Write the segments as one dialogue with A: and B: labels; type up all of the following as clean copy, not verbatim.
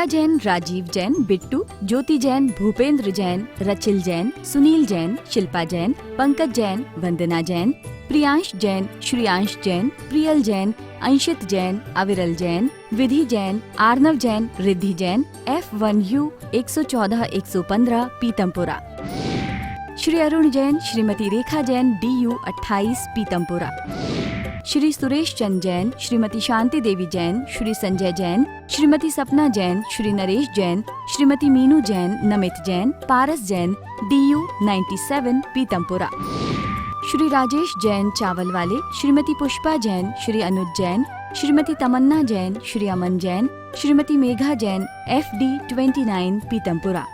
A: प्रिया जैन, राजीव जैन, बिट्टू, ज्योति जैन, भूपेंद्र जैन, रचिल जैन, सुनील जैन, शिल्पा जैन, पंकज जैन, वंदना जैन, प्रियांश जैन, श्रियांश जैन, प्रियल जैन, अंशित जैन, अविरल जैन, विधि Jain, Arnav Jain, Riddhi Jain, F1U 114-115 Pitampura. Shri Arun Jain, Shrimati Rekha Jain, DU 28 Pitampura. Shri Suresh Chand Jain, Shrimati Shanti Devi Jain, Shri Sanjay Jain, Shrimati सपना Jain, Shri Naresh Jain, Shrimati Meenu Jain, Namit Jain, Paras Jain, DU 97 Pitampura. Shri Rajesh Jain चावल वाले, श्रीमती पुष्पा जैन, श्री अनुज जैन, श्रीमती तमन्ना जैन, श्री अमन जैन, श्रीमती मेघा जैन, FD 29 पीतमपुरा।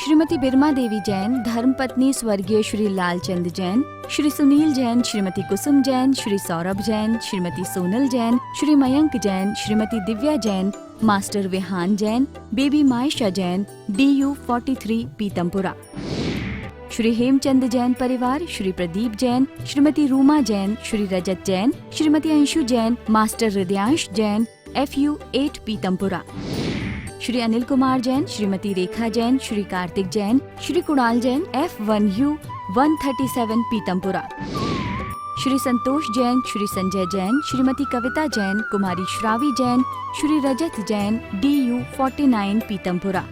A: श्रीमती बिरमा देवी जैन, धर्मपत्नी स्वर्गीय Shri Lalchand Jain, Shri Sunil Jain, Shrimati Kusum Jain, Shri Saurabh Jain, Shrimati Sonal Jain, Shri Mayank Jain, Shrimati Divya Jain, master Vihaan Jain, baby Maysha Jain, DU 43 Pitampura. Shri Hemchand Jain परिवार, Shri Pradeep Jain, Shrimati Ruma Jain, Shri Rajat Jain, Shrimati Anshu Jain, master Hridayansh Jain, FU 8 Pitampura. Shri Anil Kumar Jain, Shrimati Rekha Jain, Shri Kartik Jain, Shri Kunal Jain, F1U 137 Pitampura. Shri Santosh Jain, Shri Sanjay Jain, Shrimati Kavita Jain, कुमारी श्रावी जैन, श्री रजत जैन, DU 49 पीतमपुरा।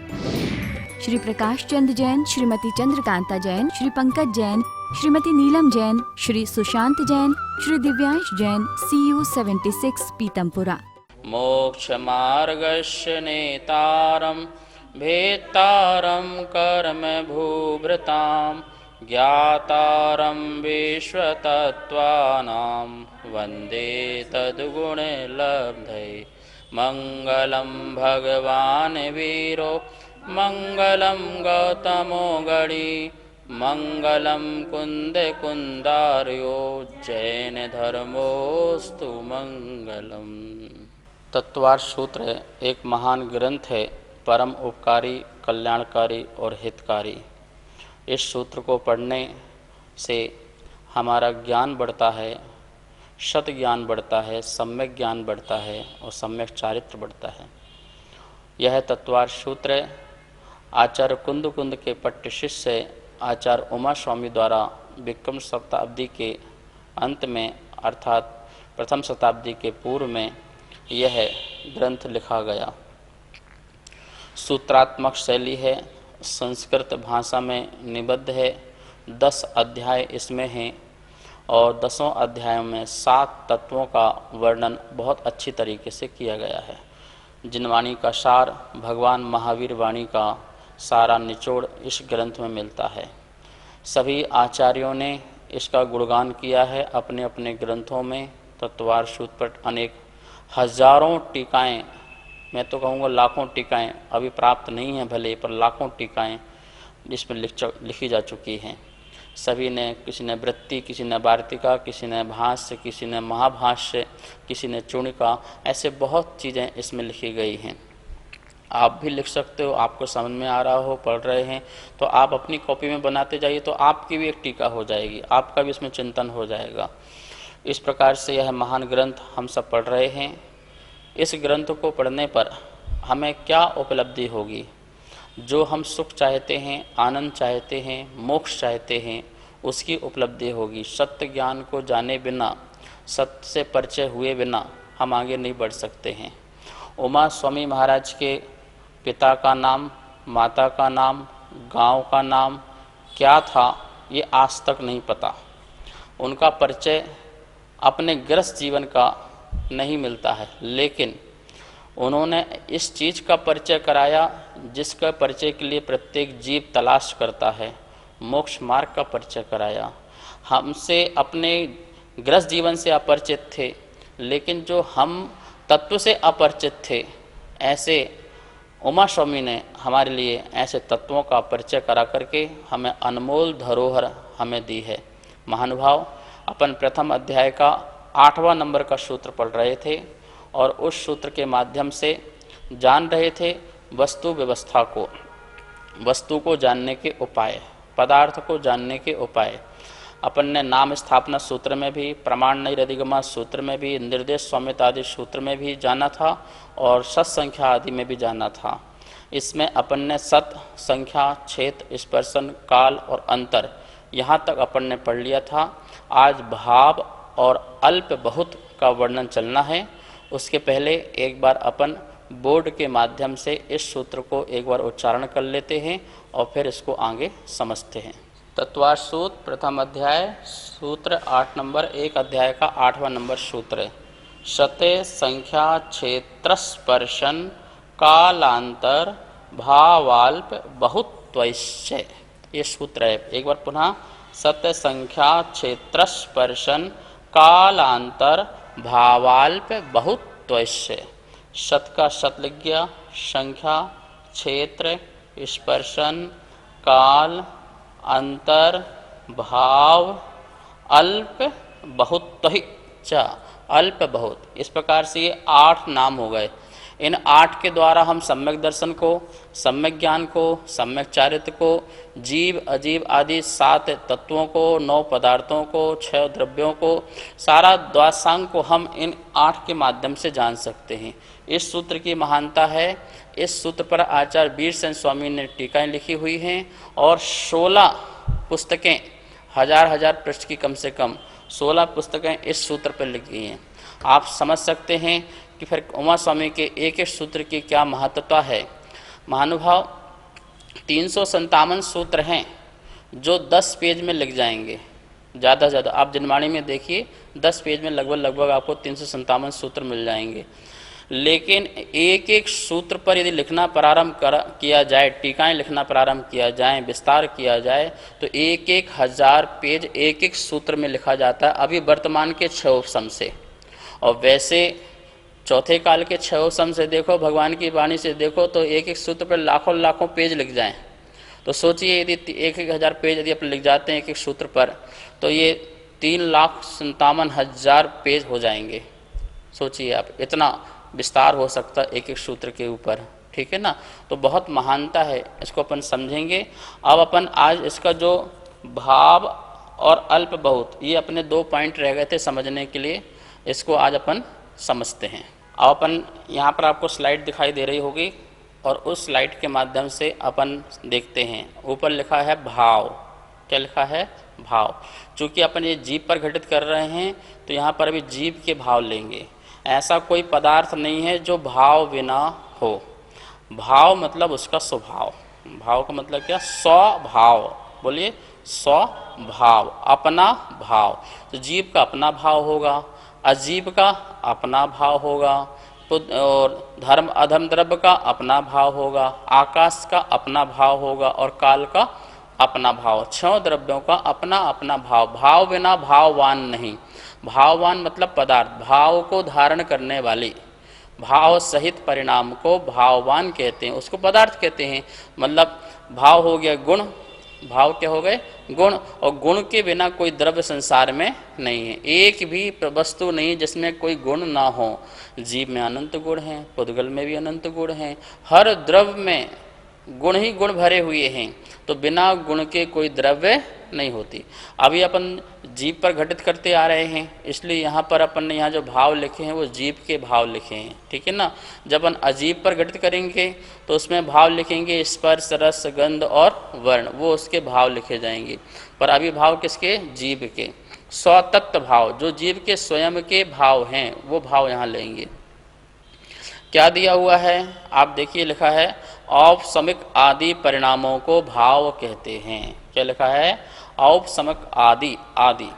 A: श्री प्रकाश चंद जैन, श्रीमती चंद्रकांता जैन, श्री पंकज जैन, श्रीमती नीलम जैन, श्री सुशांत जैन, श्री दिव्यांश जैन, CU 76 पीतमपुरा।
B: मोक्ष मार्गस्य नेतारं भेत्तारं कर्म भूभृतां ज्ञातारं विश्वतत्त्वानां वन्दे तद्गुणलब्धये। मंगलं भगवान् वीरो मंगलं गौतमो गणी मंगलं कुंद कुंदार्यो जैन धर्मोस्तु मंगलम। तत्वार्थ सूत्र एक महान ग्रंथ है, परम उपकारी, कल्याणकारी और हितकारी। इस सूत्र को पढ़ने से हमारा ज्ञान बढ़ता है, सत ज्ञान बढ़ता है, सम्यक ज्ञान बढ़ता है और सम्यक चारित्र बढ़ता है। यह तत्वार्थ सूत्र आचार्य कुंद कुंद के पट्ट शिष्य आचार्य उमा स्वामी द्वारा विक्रम शताब्दी के अंत में अर्थात प्रथम शताब्दी के पूर्व में यह ग्रंथ लिखा गया। सूत्रात्मक शैली है, संस्कृत भाषा में निबद्ध है। 10 अध्याय इसमें हैं और 10 अध्यायों में 7 तत्वों का वर्णन बहुत अच्छी तरीके से किया गया है। जिन वाणी का सार भगवान महावीर वाणी का सारा निचोड़ इस ग्रंथ में मिलता है। सभी आचार्यों ने इसका गुणगान किया है अपने अपने ग्रंथों में। तत्वार्थ सूत्र पर अनेक हजारों टीकाएँ, मैं तो कहूँगा लाखों टीकाएँ अभी प्राप्त नहीं हैं भले, पर लाखों टीकाएँ इसमें लिखी जा चुकी हैं। सभी ने, किसी ने वृत्ति, किसी ने वार्तिका, किसी ने भाष्य, किसी ने महाभाष्य, किसी ने चूणिका, ऐसे बहुत चीज़ें इसमें लिखी गई हैं। आप भी लिख सकते हो, आपको समझ में आ रहा हो, पढ़ रहे हैं तो आप अपनी कॉपी में बनाते जाइए तो आपकी भी एक टीका हो जाएगी, आपका भी इसमें चिंतन हो जाएगा। इस प्रकार से यह महान ग्रंथ हम सब पढ़ रहे हैं। इस ग्रंथ को पढ़ने पर हमें क्या उपलब्धि होगी? जो हम सुख चाहते हैं, आनंद चाहते हैं, मोक्ष चाहते हैं, उसकी उपलब्धि होगी। सत्य ज्ञान को जाने बिना, सत्य से परिचय हुए बिना हम आगे नहीं बढ़ सकते हैं। उमा स्वामी महाराज के पिता का नाम, माता का नाम, गांव का नाम क्या था ये आज तक नहीं पता। उनका परिचय अपने गृहस्थ जीवन का नहीं मिलता है, लेकिन उन्होंने इस चीज़ का परिचय कराया जिसका परिचय के लिए प्रत्येक जीव तलाश करता है। मोक्ष मार्ग का परिचय कराया। हमसे अपने गृहस्थ जीवन से अपरिचित थे, लेकिन जो हम तत्व से अपरिचित थे, ऐसे उमा स्वामी ने हमारे लिए ऐसे तत्वों का परिचय करा करके हमें अनमोल धरोहर हमें दी है। महानुभाव अपन प्रथम अध्याय का 8वां नंबर का सूत्र पढ़ रहे थे और उस सूत्र के माध्यम से जान रहे थे वस्तु व्यवस्था को, वस्तु को जानने के उपाय, पदार्थ को जानने के उपाय। अपन ने नाम स्थापना सूत्र में भी, प्रमाण नैरधिगमा सूत्र में भी, निर्देश स्वामित्व आदि सूत्र में भी जाना था और सत संख्या आदि में भी जाना था। इसमें अपन ने सत, संख्या, क्षेत्र, स्पर्शन, काल और अंतर यहाँ तक अपन ने पढ़ लिया था। आज भाव और अल्प बहुत का वर्णन चलना है। उसके पहले एक बार अपन बोर्ड के माध्यम से इस सूत्र को एक बार उच्चारण कर लेते हैं और फिर इसको आगे समझते हैं। तत्वार्थ सूत्र प्रथम अध्याय, सूत्र 8 नंबर, एक अध्याय का 8वां नंबर सूत्र है। शते संख्या क्षेत्र स्पर्शन कालांतर भावाल्प बहुत्वैश्य, ये सूत्र है। एक बार पुनः, सत्य संख्या क्षेत्र स्पर्शन कालांतर भावाल्प बहुत्वैश्य। शत का शत लिख गया, संख्या, क्षेत्र, स्पर्शन, काल, अंतर, भाव, अल्प बहुत, अल्प बहुत, इस प्रकार से ये 8 नाम हो गए। इन 8 के द्वारा हम सम्यक दर्शन को, सम्यक ज्ञान को, सम्यक चारित्र को, जीव अजीव आदि 7 तत्वों को, 9 पदार्थों को, 6 द्रव्यों को, सारा द्वादशांग को हम इन 8 के माध्यम से जान सकते हैं। इस सूत्र की महानता है। इस सूत्र पर आचार्य वीरसेन स्वामी ने टीकाएं लिखी हुई हैं और 16 पुस्तकें, हजार पृष्ठ की कम से कम 16 पुस्तकें इस सूत्र पर लिखी हैं। आप समझ सकते हैं कि फिर उमा स्वामी के एक एक सूत्र की क्या महत्वता है। महानुभाव, 357 सूत्र हैं जो 10 पेज में लिख जाएंगे, ज़्यादा से ज़्यादा। आप जनवाणी में देखिए 10 पेज में लगभग आपको 357 सूत्र मिल जाएंगे। लेकिन एक एक सूत्र पर यदि लिखना प्रारंभ किया जाए, टीकाएं लिखना प्रारंभ किया जाए, विस्तार किया जाए, तो 1000 पेज एक एक सूत्र में लिखा जाता है, अभी वर्तमान के 6 उपसम से। और वैसे चौथे काल के 6 उपसम से देखो, भगवान की वाणी से देखो, तो एक एक सूत्र पर लाखों पेज लिख जाएं। तो सोचिए यदि 1000 पेज यदि आप लिख जाते हैं एक एक सूत्र पर, तो ये 3,57,000 पेज हो जाएंगे। सोचिए आप, इतना विस्तार हो सकता है एक एक सूत्र के ऊपर, ठीक है ना। तो बहुत महानता है, इसको अपन समझेंगे। अब अपन आज इसका जो भाव और अल्प बहुत, ये अपने 2 पॉइंट रह गए थे समझने के लिए, इसको आज अपन समझते हैं। अब अपन यहाँ पर आपको स्लाइड दिखाई दे रही होगी और उस स्लाइड के माध्यम से अपन देखते हैं। ऊपर लिखा है भाव, क्या लिखा है? भाव। चूँकि अपन ये जीव पर घटित कर रहे हैं तो यहाँ पर अभी जीव के भाव लेंगे। ऐसा कोई पदार्थ नहीं है जो भाव बिना हो। भाव मतलब उसका स्वभाव। भाव का मतलब क्या? स्वभाव। बोलिए, स्वभाव, अपना भाव। तो जीव का अपना भाव होगा, अजीव का अपना भाव होगा, और धर्म अधर्म द्रव्य का अपना भाव होगा, आकाश का अपना भाव होगा और काल का अपना भाव। 6 द्रव्यों का अपना अपना भाव। भाव बिना भाववान नहीं। भाववान मतलब पदार्थ, भाव को धारण करने वाली, भाव सहित परिणाम को भाववान कहते हैं, उसको पदार्थ कहते हैं। मतलब भाव हो गया गुण, भाव क्या हो गए? गुण। और गुण के बिना कोई द्रव्य संसार में नहीं है। एक भी वस्तु नहीं जिसमें कोई गुण ना हो। जीव में अनंत गुण हैं, पुद्गल में भी अनंत गुण हैं, हर द्रव्य में गुण ही गुण भरे हुए हैं। तो बिना गुण के कोई द्रव्य नहीं होती। अभी अपन जीव पर घटित करते आ रहे हैं, इसलिए यहाँ पर अपन ने यहाँ जो भाव लिखे हैं वो जीव के भाव लिखे हैं, ठीक है ना। जब अपन अजीव पर घटित करेंगे तो उसमें भाव लिखेंगे स्पर्श, रस, गंध और वर्ण, वो उसके भाव लिखे जाएंगे। पर अभी भाव किसके? जीव के। स्वतत्व भाव, जो जीव के स्वयं के भाव हैं, वो भाव यहाँ लेंगे। क्या दिया हुआ है आप देखिए, लिखा है औपसमिक आदि परिणामों को भाव कहते हैं। क्या लिखा है? औपसमिक आदि। आदि,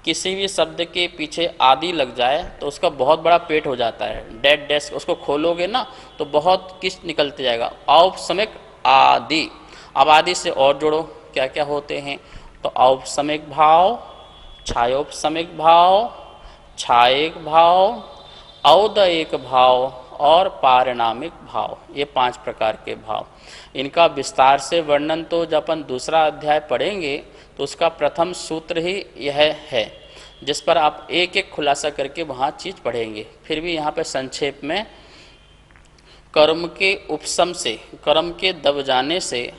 B: किसी भी शब्द के पीछे आदि लग जाए तो उसका बहुत बड़ा पेट हो जाता है। डेड डेस्क, उसको खोलोगे ना तो बहुत किस निकलते जाएगा। औपसमिक आदि। अब आदि से और जोड़ो, क्या क्या होते हैं? तो औपसमिक भाव, छायोपसमिक भाव, छायिक भाव, औदयिक भाव और पारिणामिक भाव, ये 5 प्रकार के भाव। इनका विस्तार से वर्णन तो जब अपन दूसरा अध्याय पढ़ेंगे तो उसका प्रथम सूत्र ही यह है, जिस पर आप एक एक खुलासा करके वहाँ चीज़ पढ़ेंगे। फिर भी यहाँ पर संक्षेप में, कर्म के उपशम से, कर्म के दब जाने से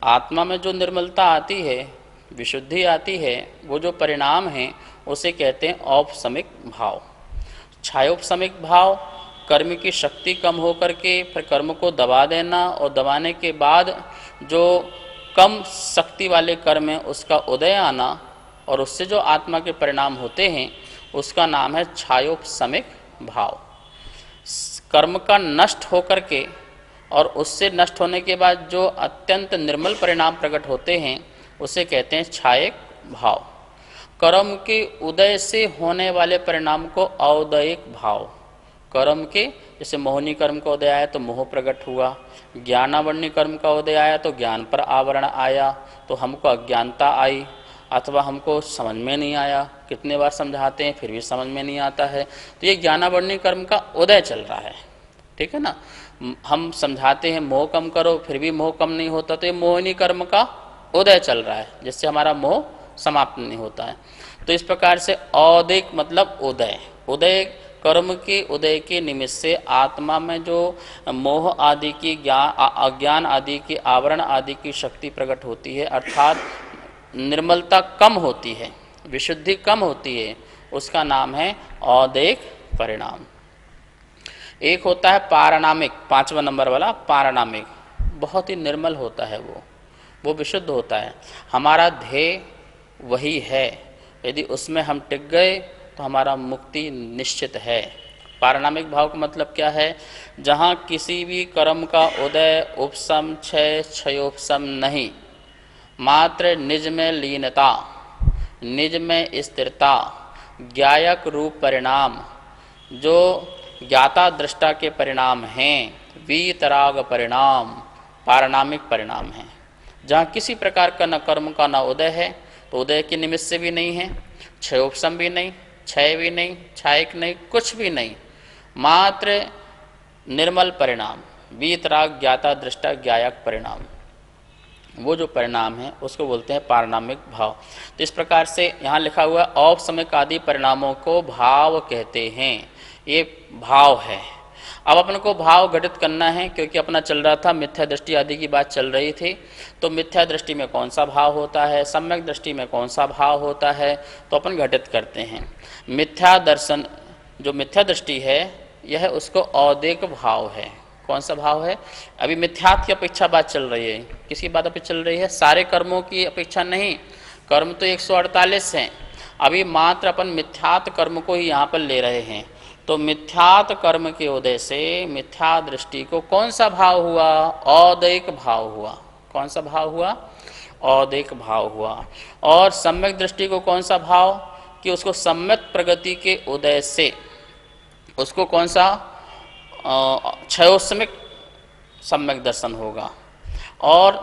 B: आत्मा में जो निर्मलता आती है विशुद्धि आती है, वो जो परिणाम है उसे कहते हैं औपसमिक भाव। छायोपसमिक भाव कर्म की शक्ति कम होकर के फिर कर्म को दबा देना, और दबाने के बाद जो कम शक्ति वाले कर्म है उसका उदय आना, और उससे जो आत्मा के परिणाम होते हैं उसका नाम है छायोपसमिक भाव। कर्म का नष्ट होकर के और उससे नष्ट होने के बाद जो अत्यंत निर्मल परिणाम प्रकट होते हैं उसे कहते हैं छायक भाव। कर्म के उदय से होने वाले परिणाम को औदयिक भाव। कर्म के जैसे मोहनी कर्म का उदय आया तो मोह प्रकट हुआ, ज्ञानावरणी कर्म का उदय आया तो ज्ञान पर आवरण आया, तो हमको अज्ञानता आई अथवा हमको समझ में नहीं आया, कितने बार समझाते हैं फिर भी समझ में नहीं आता है, तो ये ज्ञानावरणी कर्म का उदय चल रहा है। ठीक है ना, हम समझाते हैं मोह कम करो फिर भी मोह कम नहीं होता, तो ये मोहिनी कर्म का उदय चल रहा है जिससे हमारा मोह समाप्त नहीं होता है। तो इस प्रकार से औदिक मतलब उदय, उदय कर्म के उदय के निमित्त से आत्मा में जो मोह आदि की अज्ञान आदि की आवरण आदि की शक्ति प्रकट होती है, अर्थात निर्मलता कम होती है, विशुद्धि कम होती है, उसका नाम है औदिक परिणाम। एक होता है पारणामिक, 5वां नंबर वाला पारणामिक, बहुत ही निर्मल होता है, वो विशुद्ध होता है। हमारा ध्येय वही है, यदि उसमें हम टिक गए तो हमारा मुक्ति निश्चित है। पारणामिक भाव का मतलब क्या है? जहाँ किसी भी कर्म का उदय, उपशम, क्षय, क्षयोपशम नहीं, मात्र निज में लीनता, निज में स्थिरता, ज्ञायक रूप परिणाम, जो ज्ञाता दृष्टा के परिणाम हैं, वीतराग परिणाम पारणामिक परिणाम हैं। जहाँ किसी प्रकार का न कर्म का न उदय है, तो उदय के निमित्त से भी नहीं है, क्षयोपशम भी नहीं, क्षय भी नहीं, क्षायक नहीं, कुछ भी नहीं, मात्र निर्मल परिणाम, वीतराग ज्ञाता दृष्टा ज्ञायक परिणाम, वो जो परिणाम है उसको बोलते हैं पारणामिक भाव। तो इस प्रकार से यहाँ लिखा हुआ औपसमिक आदि परिणामों को भाव कहते हैं। ये भाव है। अब अपन को भाव घटित करना है, क्योंकि अपना चल रहा था मिथ्या दृष्टि आदि की बात चल रही थी, तो मिथ्या दृष्टि में कौन सा भाव होता है, सम्यक दृष्टि में कौन सा भाव होता है, तो अपन घटित करते हैं। मिथ्या दर्शन, जो मिथ्या दृष्टि है, यह उसको औदिक भाव है। कौन सा भाव है? अभी मिथ्यात्व की अपेक्षा बात चल रही है। किसकी बात अपेक्षा चल रही है? सारे कर्मों की अपेक्षा नहीं, कर्म तो 148 हैं, अभी मात्र अपन मिथ्यात्व कर्म को ही यहाँ पर ले रहे हैं। तो मिथ्यात्व कर्म के उदय से मिथ्या दृष्टि को कौन सा भाव हुआ? औदिक भाव हुआ। कौन सा भाव हुआ? औदिक भाव हुआ। और सम्यक दृष्टि को कौन सा भाव? कि उसको सम्यक प्रगति के उदय से उसको कौन सा? क्षयोपशमिक सम्यक दर्शन होगा। और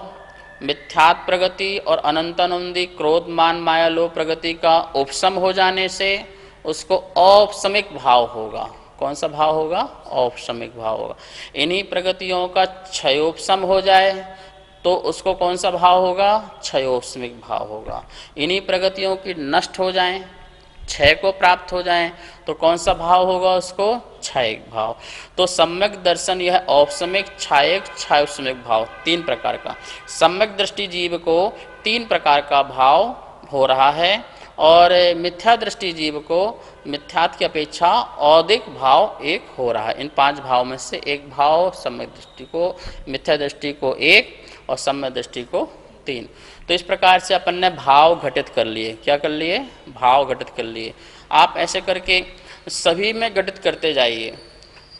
B: मिथ्यात्व प्रगति और अनंतानंदी क्रोध मान माया लोभ प्रगति का उपशम हो जाने से उसको औपशमिक भाव होगा। कौन सा भाव होगा? औपशमिक भाव होगा। इन्हीं प्रगतियों का क्षयोपशम हो जाए तो उसको कौन सा भाव होगा? क्षयोपशमिक भाव होगा। इन्हीं प्रगतियों की नष्ट हो जाएं, क्षय को प्राप्त हो जाएं, तो कौन सा भाव होगा? उसको क्षयिक भाव। तो सम्यक दर्शन यह औपशमिक, क्षयिक, क्षयोपशमिक भाव, 3 प्रकार का। सम्यक दृष्टि जीव को 3 प्रकार का भाव हो रहा है, और मिथ्या दृष्टि जीव को मिथ्यात्व की अपेक्षा औदिक भाव एक हो रहा है। इन 5 भाव में से एक भाव सम्यक दृष्टि को, मिथ्या दृष्टि को 1 और सम्यक दृष्टि को 3। तो इस प्रकार से अपन ने भाव घटित कर लिए। क्या कर लिए? भाव घटित कर लिए। आप ऐसे करके सभी में घटित करते जाइए,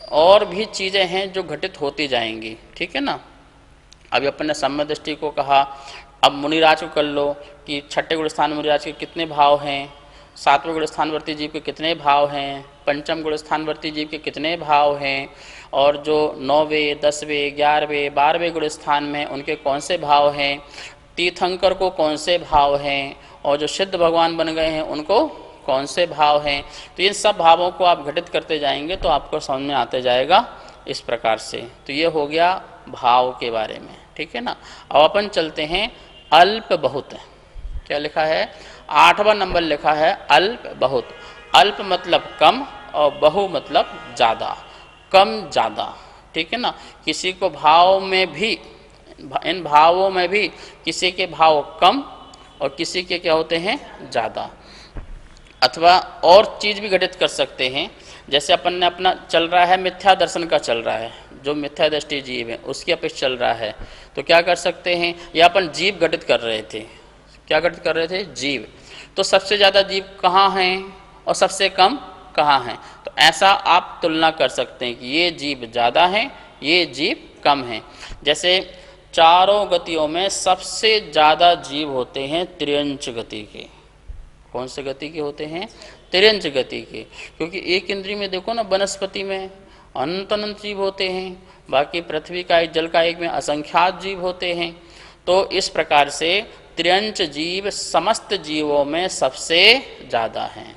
B: और भी चीज़ें हैं जो घटित होती जाएंगी। ठीक है ना। अभी अपन ने सम्यक दृष्टि को कहा, अब मुनिराज को कर लो कि छठे गुण स्थान मुनिराज के कितने भाव हैं, 7वें गुण स्थानवर्ती जीव के कितने भाव हैं, 5वें गुण स्थानवर्ती जीव के कितने भाव हैं, और जो 9वें, 10वें, 11वें, 12वें गुण स्थान में उनके कौन से भाव हैं, तीर्थंकर को कौन से भाव हैं, और जो सिद्ध भगवान बन गए हैं उनको कौन से भाव हैं। तो इन सब भावों को आप घटित करते जाएंगे तो आपको समझ में आते जाएगा इस प्रकार से। तो ये हो गया भाव के बारे में। ठीक है ना। अब अपन चलते हैं अल्प बहुत। क्या लिखा है? 8वां नंबर लिखा है अल्प बहुत। अल्प मतलब कम और बहु मतलब ज़्यादा, कम ज़्यादा। ठीक है ना। किसी को भाव में भी, इन भावों में भी किसी के भाव कम और किसी के क्या होते हैं ज़्यादा। अथवा और चीज़ भी घटित कर सकते हैं, जैसे अपन ने अपना चल रहा है मिथ्या दर्शन का चल रहा है, जो मिथ्या दृष्टि जीव है उसकी अपेक्षा चल रहा है, तो क्या कर सकते हैं, या अपन जीव घटित कर रहे थे, क्या घटित कर रहे थे, जीव। तो सबसे ज़्यादा जीव कहाँ हैं और सबसे कम कहाँ हैं, तो ऐसा आप तुलना कर सकते हैं कि ये जीव ज़्यादा हैं, ये जीव कम हैं। जैसे चारों गतियों में सबसे ज़्यादा जीव होते हैं त्रियंच गति के। कौन से गति के होते हैं, त्रियंच गति के, क्योंकि एक इंद्रिय में देखो ना, वनस्पति में अनंत अनंत जीव होते हैं, बाकी पृथ्वी का एक, जल का एक में असंख्यात जीव होते हैं। तो इस प्रकार से त्रियंच जीव समस्त जीवों में सबसे ज़्यादा हैं,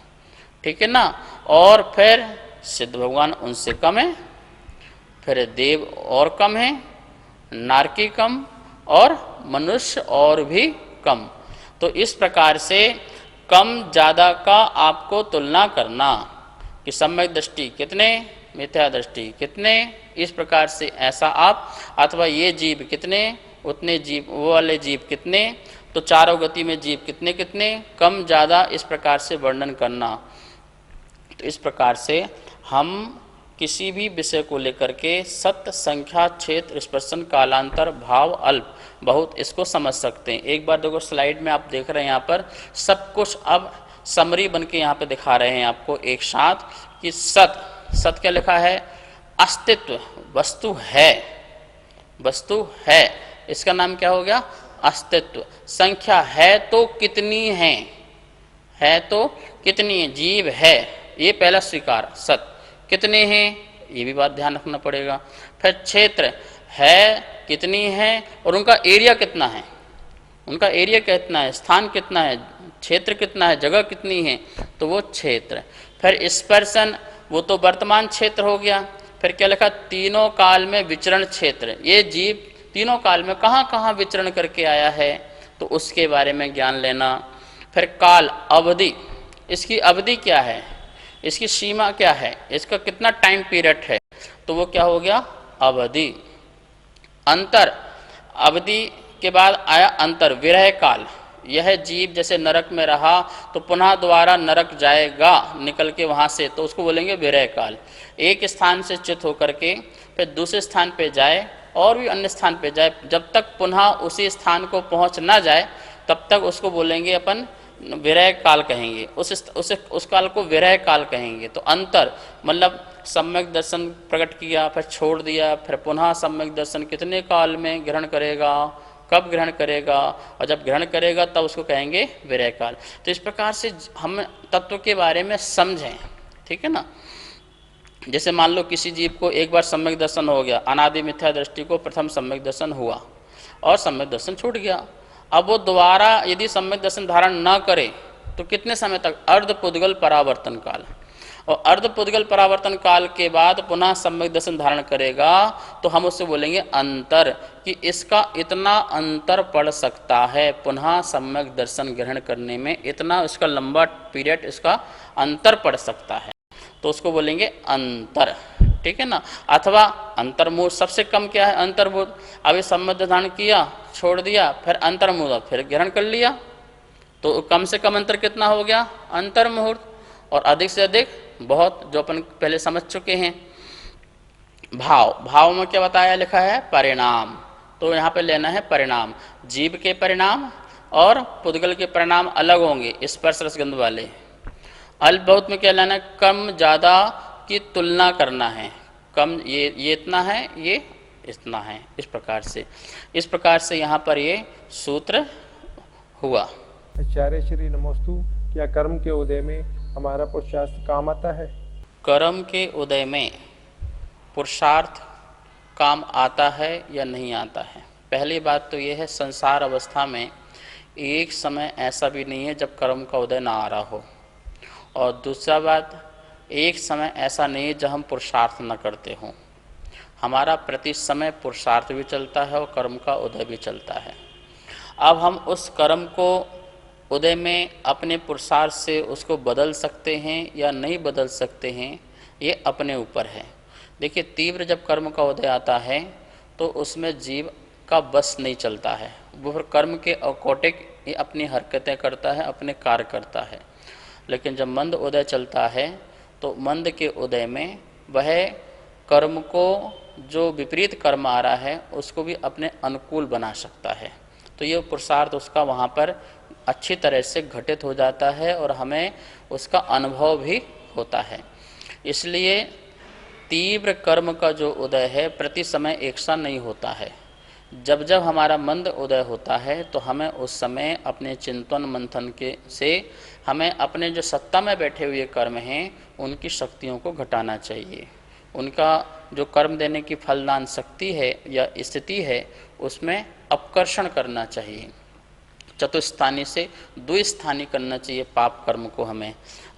B: ठीक है ना। और फिर सिद्ध भगवान उनसे कम है, फिर देव और कम है, नारकी कम, और मनुष्य और भी कम। तो इस प्रकार से कम ज़्यादा का आपको तुलना करना कि सम्यक दृष्टि कितने, मिथ्या दृष्टि कितने, इस प्रकार से ऐसा आप, अथवा ये जीव कितने, उतने जीव, वो वाले जीव कितने, तो चारों गति में जीव कितने कितने, कम ज़्यादा, इस प्रकार से वर्णन करना। तो इस प्रकार से हम किसी भी विषय को लेकर के सत्य, संख्या, क्षेत्र, स्पर्शन, कालांतर, भाव, अल्प, बहुत, इसको समझ सकते हैं। एक बार देखो स्लाइड में आप देख रहे हैं, यहाँ पर सब कुछ अब समरी बन के यहाँ पे दिखा रहे हैं आपको एक साथ कि सत क्या लिखा है, अस्तित्व, वस्तु है, वस्तु है, इसका नाम क्या हो गया, अस्तित्व। संख्या है तो कितनी है तो कितनी जीव है, ये पहला स्वीकार, सत कितने हैं, ये भी बात ध्यान रखना पड़ेगा। फिर क्षेत्र है कितनी है, और उनका एरिया कितना है, उनका एरिया कितना है, स्थान कितना है, क्षेत्र कितना है, जगह कितनी है, तो वो क्षेत्र। फिर स्पर्शन, वो तो वर्तमान क्षेत्र हो गया। फिर क्या लिखा, तीनों काल में विचरण क्षेत्र, ये जीव तीनों काल में कहाँ कहाँ विचरण करके आया है, तो उसके बारे में ज्ञान लेना। फिर काल, अवधि, इसकी अवधि क्या है, इसकी सीमा क्या है, इसका कितना टाइम पीरियड है, तो वो क्या हो गया, अवधि। अंतर, अवधि के बाद आया अंतर, विरह काल, यह जीव जैसे नरक में रहा तो पुनः दोबारा नरक जाएगा निकल के वहाँ से, तो उसको बोलेंगे विरह काल। एक स्थान से च्युत होकर के फिर दूसरे स्थान पे जाए और भी अन्य स्थान पे जाए, जब तक पुनः उसी स्थान को पहुँच ना जाए तब तक उसको बोलेंगे अपन विरह काल कहेंगे, उस काल को विरह काल कहेंगे। तो अंतर मतलब सम्यक दर्शन प्रकट किया, फिर छोड़ दिया, फिर पुनः सम्यक दर्शन कितने काल में ग्रहण करेगा, कब ग्रहण करेगा, और जब ग्रहण करेगा तब उसको कहेंगे विरह काल। तो इस प्रकार से हम तत्व के बारे में समझें, ठीक है ना। जैसे मान लो किसी जीव को एक बार सम्यक दर्शन हो गया, अनादि मिथ्या दृष्टि को प्रथम सम्यक दर्शन हुआ और सम्यक दर्शन छूट गया, अब वो दोबारा यदि सम्यक दर्शन धारण न करे तो कितने समय तक, अर्धपुद्गल परावर्तन काल, और अर्धपुद्गल परावर्तन काल के बाद पुनः सम्यक दर्शन धारण करेगा तो हम उससे बोलेंगे अंतर, कि इसका इतना अंतर पड़ सकता है, पुनः सम्यक दर्शन ग्रहण करने में इतना इसका लंबा पीरियड, इसका अंतर पड़ सकता है, तो उसको बोलेंगे अंतर, ठीक है ना। अथवा अंतर्मुहूर्त, सबसे कम क्या है, अंतर्मुहूर्त, अभी सम्यक धारण किया, छोड़ दिया, फिर अंतर्मुहूर्त, फिर ग्रहण कर लिया, तो कम से कम अंतर कितना हो गया, अंतर्मुहूर्त, और अधिक से अधिक बहुत, जो अपन पहले समझ चुके हैं। भाव में क्या बताया, लिखा है परिणाम, तो यहाँ पे लेना है परिणाम, जीव के परिणाम और पुद्गल के परिणाम अलग होंगे, स्पर्श रसगंध वाले। अल्प बहुत में क्या लेना है, कम ज़्यादा की तुलना करना है, कम ये इतना है, ये इतना है, इस प्रकार से यहाँ पर ये सूत्र हुआ।
C: आचार्य श्री नमोस्तु, क्या कर्म के उदय में हमारा पुरुषार्थ काम आता है?
B: कर्म के उदय में पुरुषार्थ काम आता है या नहीं आता है? पहली बात तो ये है, संसार अवस्था में एक समय ऐसा भी नहीं है जब कर्म का उदय ना आ रहा हो, और दूसरा बात, एक समय ऐसा नहीं है जब हम पुरुषार्थ न करते हों। हमारा प्रति समय पुरुषार्थ भी चलता है और कर्म का उदय भी चलता है। अब हम उस कर्म को उदय में अपने पुरुषार्थ से उसको बदल सकते हैं या नहीं बदल सकते हैं, ये अपने ऊपर है। देखिए, तीव्र जब कर्म का उदय आता है तो उसमें जीव का बस नहीं चलता है, वो फिर कर्म के अकॉर्डिंग अपनी हरकतें करता है, अपने कार्य करता है। लेकिन जब मंद उदय चलता है तो मंद के उदय में वह कर्म को, जो विपरीत कर्म आ रहा है उसको भी अपने अनुकूल बना सकता है। तो ये पुरुषार्थ उसका वहाँ पर अच्छी तरह से घटित हो जाता है और हमें उसका अनुभव भी होता है। इसलिए तीव्र कर्म का जो उदय है प्रति समय एक सा नहीं होता है। जब जब हमारा मंद उदय होता है तो हमें उस समय अपने चिंतन मंथन के से हमें अपने जो सत्ता में बैठे हुए कर्म हैं उनकी शक्तियों को घटाना चाहिए। उनका जो कर्म देने की फलदान शक्ति है या स्थिति है उसमें अपकर्षण करना चाहिए। चतुस्थानी से द्विस्थानी करना चाहिए पाप कर्म को हमें,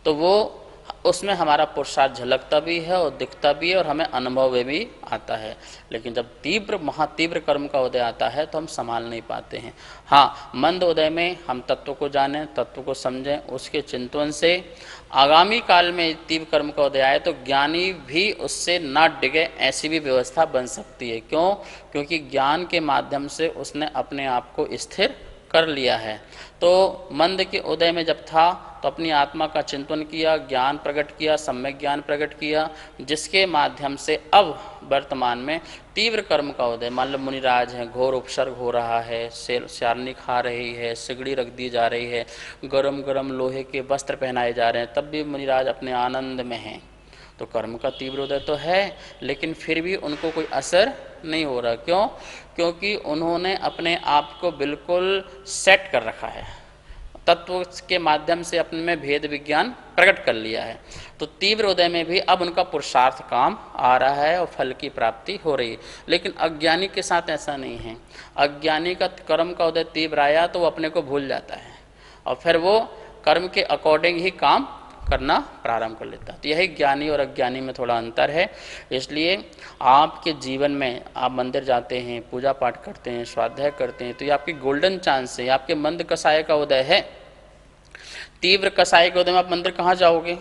B: तो वो उसमें हमारा पुरुषार्थ झलकता भी है और दिखता भी है और हमें अनुभव में भी आता है। लेकिन जब तीव्र महातीव्र कर्म का उदय आता है तो हम संभाल नहीं पाते हैं। हाँ, मंद उदय में हम तत्व को जानें, तत्व को समझें, उसके चिंतन से आगामी काल में तीव्र कर्म का उदय आए तो ज्ञानी भी उससे ना डिगे, ऐसी भी व्यवस्था बन सकती है। क्यों? क्योंकि ज्ञान के माध्यम से उसने अपने आप को स्थिर कर लिया है। तो मंद के उदय में जब था तो अपनी आत्मा का चिंतन किया, ज्ञान प्रकट किया, सम्यक ज्ञान प्रकट किया, जिसके माध्यम से अब वर्तमान में तीव्र कर्म का उदय, मान लो मुनिराज हैं, घोर उपसर्ग हो रहा है, शारनी खा रही है, सिगड़ी रख दी जा रही है, गरम गरम लोहे के वस्त्र पहनाए जा रहे हैं, तब भी मुनिराज अपने आनंद में हैं। तो कर्म का तीव्र उदय तो है, लेकिन फिर भी उनको कोई असर नहीं हो रहा। क्यों? क्योंकि उन्होंने अपने आप को बिल्कुल सेट कर रखा है, तत्व के माध्यम से अपने में भेद विज्ञान प्रकट कर लिया है। तो तीव्र उदय में भी अब उनका पुरुषार्थ काम आ रहा है और फल की प्राप्ति हो रही है। लेकिन अज्ञानी के साथ ऐसा नहीं है। अज्ञानी का कर्म का उदय तीव्र आया तो वो अपने को भूल जाता है और फिर वो कर्म के अकॉर्डिंग ही काम करना प्रारंभ कर लेता है। तो यही ज्ञानी और अज्ञानी में थोड़ा अंतर है। इसलिए आपके जीवन में आप मंदिर जाते हैं, पूजा पाठ करते हैं, स्वाध्याय करते हैं, तो ये आपकी गोल्डन चांस है। आपके मंद कसाय का उदय है। तीव्र कसाय के उदय में आप मंदिर कहाँ जाओगे?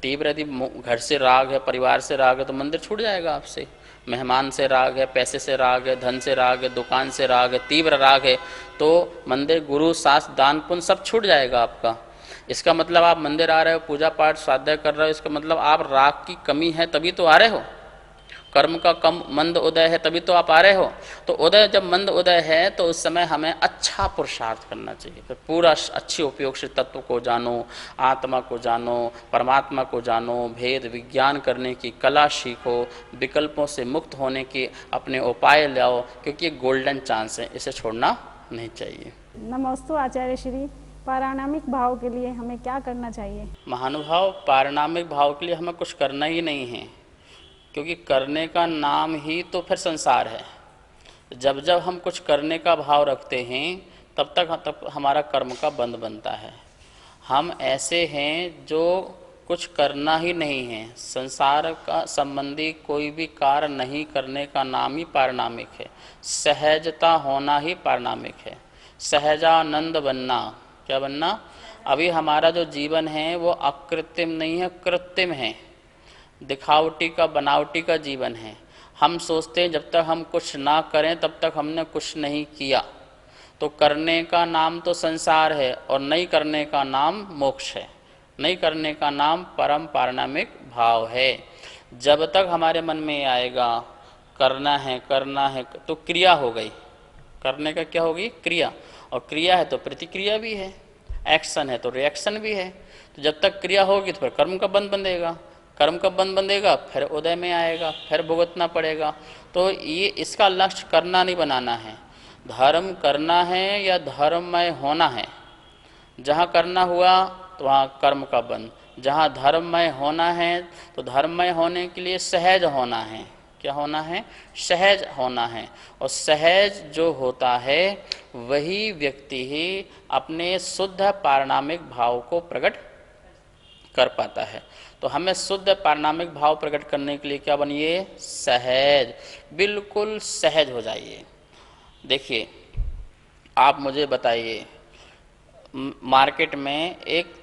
B: तीव्र यदि घर से राग है, परिवार से राग है, तो मंदिर छूट जाएगा आपसे। मेहमान से राग है, पैसे से राग है, धन से राग है, दुकान से राग है, तीव्र राग है, तो मंदिर, गुरु, शास्त्र, दान पुण्य सब छूट जाएगा आपका। इसका मतलब आप मंदिर आ रहे हो, पूजा पाठ स्वाध्याय कर रहे हो, इसका मतलब आप राग की कमी है तभी तो आ रहे हो। कर्म का कम मंद उदय है तभी तो आप आ रहे हो। तो उदय जब मंद उदय है तो उस समय हमें अच्छा पुरुषार्थ करना चाहिए। फिर पूरा अच्छी उपयोग से तत्व को जानो, आत्मा को जानो, परमात्मा को जानो, भेद विज्ञान करने की कला सीखो, विकल्पों से मुक्त होने के अपने उपाय लाओ, क्योंकि ये गोल्डन चांस है, इसे छोड़ना नहीं चाहिए।
D: नमोस्तु आचार्य श्री। पाराणामिक भाव के लिए हमें क्या करना चाहिए?
B: महानुभाव, पारणामिक भाव के लिए हमें कुछ करना ही नहीं है, क्योंकि करने का नाम ही तो फिर संसार है। जब जब हम कुछ करने का भाव रखते हैं तब तक हमारा कर्म का बंध बनता है। हम ऐसे हैं जो कुछ करना ही नहीं है। संसार का संबंधी कोई भी कार्य नहीं करने का नाम ही पारणामिक है। सहजता होना ही पारणामिक है। सहजानंद बनना, क्या बनना? अभी हमारा जो जीवन है वो अकृत्रिम नहीं है, कृत्रिम है, दिखावटी का, बनावटी का जीवन है। हम सोचते हैं जब तक हम कुछ ना करें तब तक हमने कुछ नहीं किया। तो करने का नाम तो संसार है और नहीं करने का नाम मोक्ष है। नहीं करने का नाम परम पारणामिक भाव है। जब तक हमारे मन में आएगा करना है करना है, तो क्रिया हो गई। करने का क्या होगी? क्रिया। और क्रिया है तो प्रतिक्रिया भी है, एक्शन है तो रिएक्शन भी है। तो जब तक क्रिया होगी तो फिर कर्म का बंध बंधेगा। कर्म का बंध बंधेगा, फिर उदय में आएगा, फिर भुगतना पड़ेगा। तो ये इसका लक्ष्य करना नहीं बनाना है। धर्म करना है या धर्ममय होना है। जहाँ करना हुआ तो वहाँ कर्म का बंध, जहाँ धर्ममय होना है तो धर्ममय होने के लिए सहज होना है। क्या होना है? सहज होना है। और सहज जो होता है वही व्यक्ति ही अपने शुद्ध पारणामिक भाव को प्रकट कर पाता है। तो हमें शुद्ध पारणामिक भाव प्रकट करने के लिए क्या बनिए? सहज, बिल्कुल सहज हो जाइए। देखिए, आप मुझे बताइए, मार्केट में एक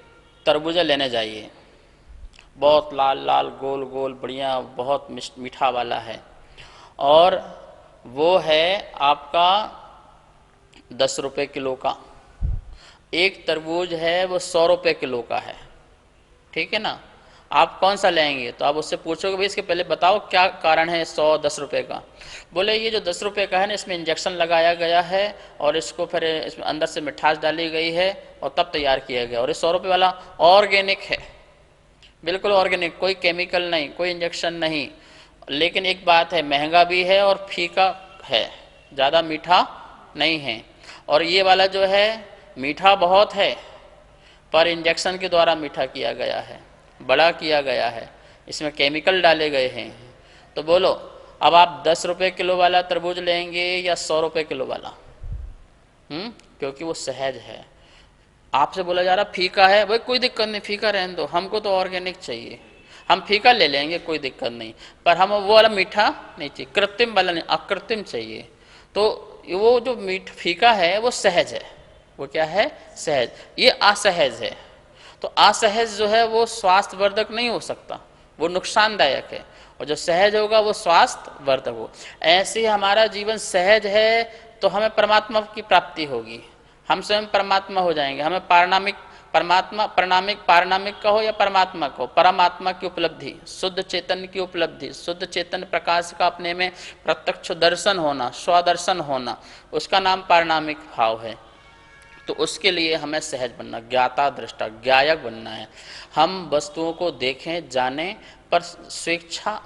B: तरबूजा लेने जाइए, बहुत लाल लाल गोल गोल बढ़िया, बहुत मीठा वाला है, और वो है आपका 10 रुपये किलो का। एक तरबूज है वो 100 रुपये किलो का है, ठीक है ना। आप कौन सा लेंगे, तो आप उससे पूछोगे भाई इसके पहले बताओ क्या कारण है 110 रुपये का। बोले ये जो 10 रुपये का है ना, इसमें इंजेक्शन लगाया गया है और इसको फिर इसमें अंदर से मिठास डाली गई है और तब तैयार किया गया, और ये 100 रुपये वाला ऑर्गेनिक है, बिल्कुल ऑर्गेनिक, कोई केमिकल नहीं, कोई इंजेक्शन नहीं। लेकिन एक बात है, महंगा भी है और फीका है, ज़्यादा मीठा नहीं है। और ये वाला जो है मीठा बहुत है, पर इंजेक्शन के द्वारा मीठा किया गया है, बड़ा किया गया है, इसमें केमिकल डाले गए हैं। तो बोलो अब आप 10 रुपये किलो वाला तरबूज लेंगे या 100 रुपये किलो वाला? क्योंकि वो सहज है। आपसे बोला जा रहा फीका है, भाई कोई दिक्कत नहीं, फीका रहने दो, हमको तो ऑर्गेनिक चाहिए, हम फीका ले लेंगे, कोई दिक्कत नहीं, पर हम वो वाला मीठा नहीं चाहिए, कृत्रिम वाला नहीं, अकृत्रिम चाहिए। तो वो जो फीका है वो सहज है, वो क्या है, सहज। ये असहज है, तो असहज जो है वो स्वास्थ्यवर्धक नहीं हो सकता, वो नुकसानदायक है, और जो सहज होगा वो स्वास्थ्यवर्धक हो। ऐसे ही हमारा जीवन सहज है तो हमें परमात्मा की प्राप्ति होगी, हम स्वयं परमात्मा हो जाएंगे। हमें पारनामिक कहो या परमात्मा कहो, परमात्मा की उपलब्धि, शुद्ध चेतन की उपलब्धि, शुद्ध चेतन प्रकाश का अपने में प्रत्यक्ष दर्शन होना, स्वदर्शन होना, उसका नाम पारनामिक भाव है। तो उसके लिए हमें सहज बनना, ज्ञाता दृष्टा, ज्ञायक बनना है। हम वस्तुओं को देखें, जानें, पर स्वेच्छा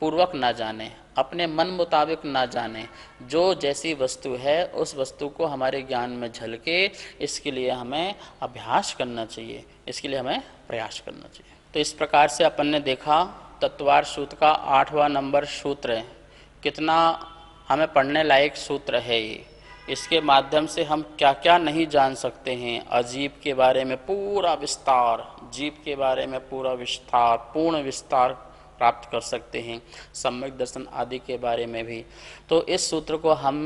B: पूर्वक ना जानें, अपने मन मुताबिक ना जानें। जो जैसी वस्तु है उस वस्तु को हमारे ज्ञान में झलके, इसके लिए हमें अभ्यास करना चाहिए, इसके लिए हमें प्रयास करना चाहिए। तो इस प्रकार से अपन ने देखा तत्वार सूत्र का 8वां नंबर सूत्र है, कितना हमें पढ़ने लायक सूत्र है ये। इसके माध्यम से हम क्या क्या नहीं जान सकते हैं, अजीब के बारे में पूरा विस्तार, जीव के बारे में पूरा विस्तार, पूर्ण विस्तार प्राप्त कर सकते हैं, सम्यक दर्शन आदि के बारे में भी। तो इस सूत्र को हम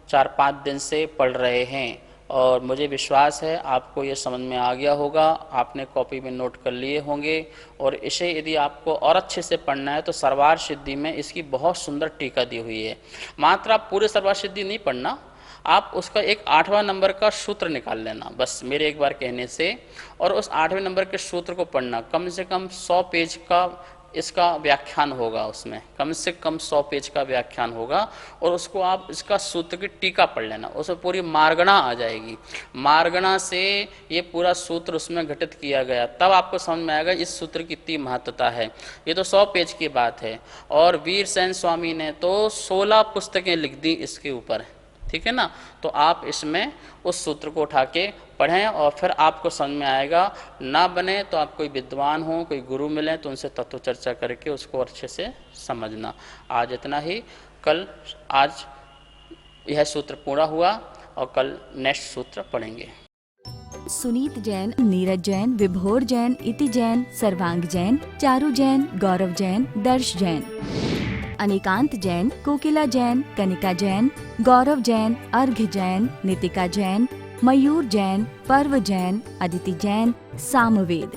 B: 4-5 दिन से पढ़ रहे हैं और मुझे विश्वास है आपको ये समझ में आ गया होगा, आपने कॉपी में नोट कर लिए होंगे। और इसे यदि आपको और अच्छे से पढ़ना है तो सर्वार सिद्धि में इसकी बहुत सुंदर टीका दी हुई है। मात्र आप पूरे सर्वार सिद्धि नहीं पढ़ना, आप उसका एक 8वां नंबर का सूत्र निकाल लेना बस मेरे एक बार कहने से, और उस 8वें नंबर के सूत्र को पढ़ना। कम से कम 100 पेज का इसका व्याख्यान होगा, उसमें कम से कम 100 पेज का व्याख्यान होगा, और उसको आप इसका सूत्र की टीका पढ़ लेना, उसमें पूरी मार्गणा आ जाएगी। मार्गणा से ये पूरा सूत्र उसमें घटित किया गया, तब आपको समझ में आएगा इस सूत्र की इतनी महत्वता है। ये तो 100 पेज की बात है, और वीरसेन स्वामी ने तो 16 पुस्तकें लिख दी इसके ऊपर, ठीक है ना। तो आप इसमें उस सूत्र को उठा के पढ़ें और फिर आपको समझ में आएगा। ना बने तो आप कोई विद्वान हो, कोई गुरु मिले तो उनसे तत्व चर्चा करके उसको अच्छे से समझना। आज इतना ही, कल आज यह सूत्र पूरा हुआ और कल नेक्स्ट सूत्र पढ़ेंगे।
A: सुनीत जैन, नीरज जैन, विभोर जैन, इति जैन, सर्वांग जैन, चारू जैन, गौरव जैन, दर्श जैन, अनिकांत जैन, कोकिला जैन, कनिका जैन, गौरव जैन, अर्घ्य जैन, नितिका जैन, मयूर जैन, पर्व जैन, अदिति जैन, सामवेद,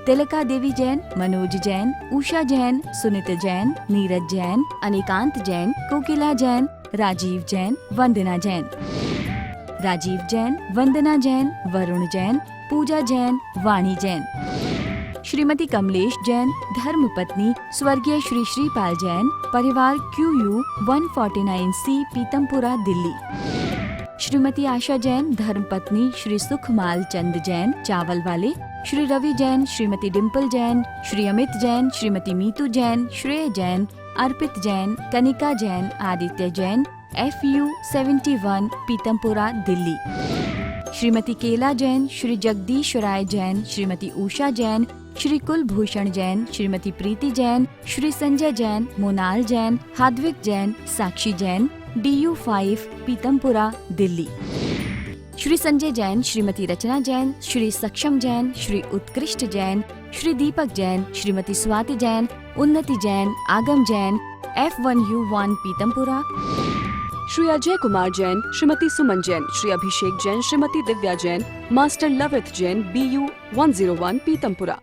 A: तिलका देवी जैन, मनोज जैन, उषा जैन, सुनीत जैन, नीरज जैन, अनिकांत जैन, कोकिला जैन, राजीव जैन, वंदना जैन, राजीव जैन, वंदना जैन, वरुण जैन, पूजा जैन, वाणी जैन, श्रीमती कमलेश जैन, धर्मपत्नी स्वर्गीय श्री श्रीपाल जैन, परिवार QU 149C, पीतमपुरा, दिल्ली। श्रीमती आशा जैन, धर्मपत्नी श्री सुखमाल चंद जैन, चावल वाले। श्री रवि जैन, श्रीमती डिम्पल जैन, श्री अमित जैन, श्रीमती मीतू जैन, श्रेय जैन, अर्पित जैन, कनिका जैन, आदित्य जैन, FU 71, पीतमपुरा, दिल्ली। श्रीमती केला जैन, श्री जगदीश राय जैन, श्रीमती उषा जैन, श्री कुलभूषण जैन, श्रीमती प्रीति जैन, श्री संजय जैन, मोनाल जैन, हाद्विक जैन, साक्षी जैन, DU 5, पीतमपुरा, दिल्ली। श्री संजय जैन, श्रीमती रचना जैन, श्री सक्षम जैन, श्री उत्कृष्ट जैन, श्री दीपक जैन, श्रीमती स्वाति जैन, उन्नति जैन, आगम जैन, F1U1, पीतमपुरा।
E: श्री अजय कुमार जैन, श्रीमती सुमन जैन, श्री अभिषेक जैन, श्रीमती दिव्या जैन, मास्टर लवित जैन, BU 101, पीतमपुरा।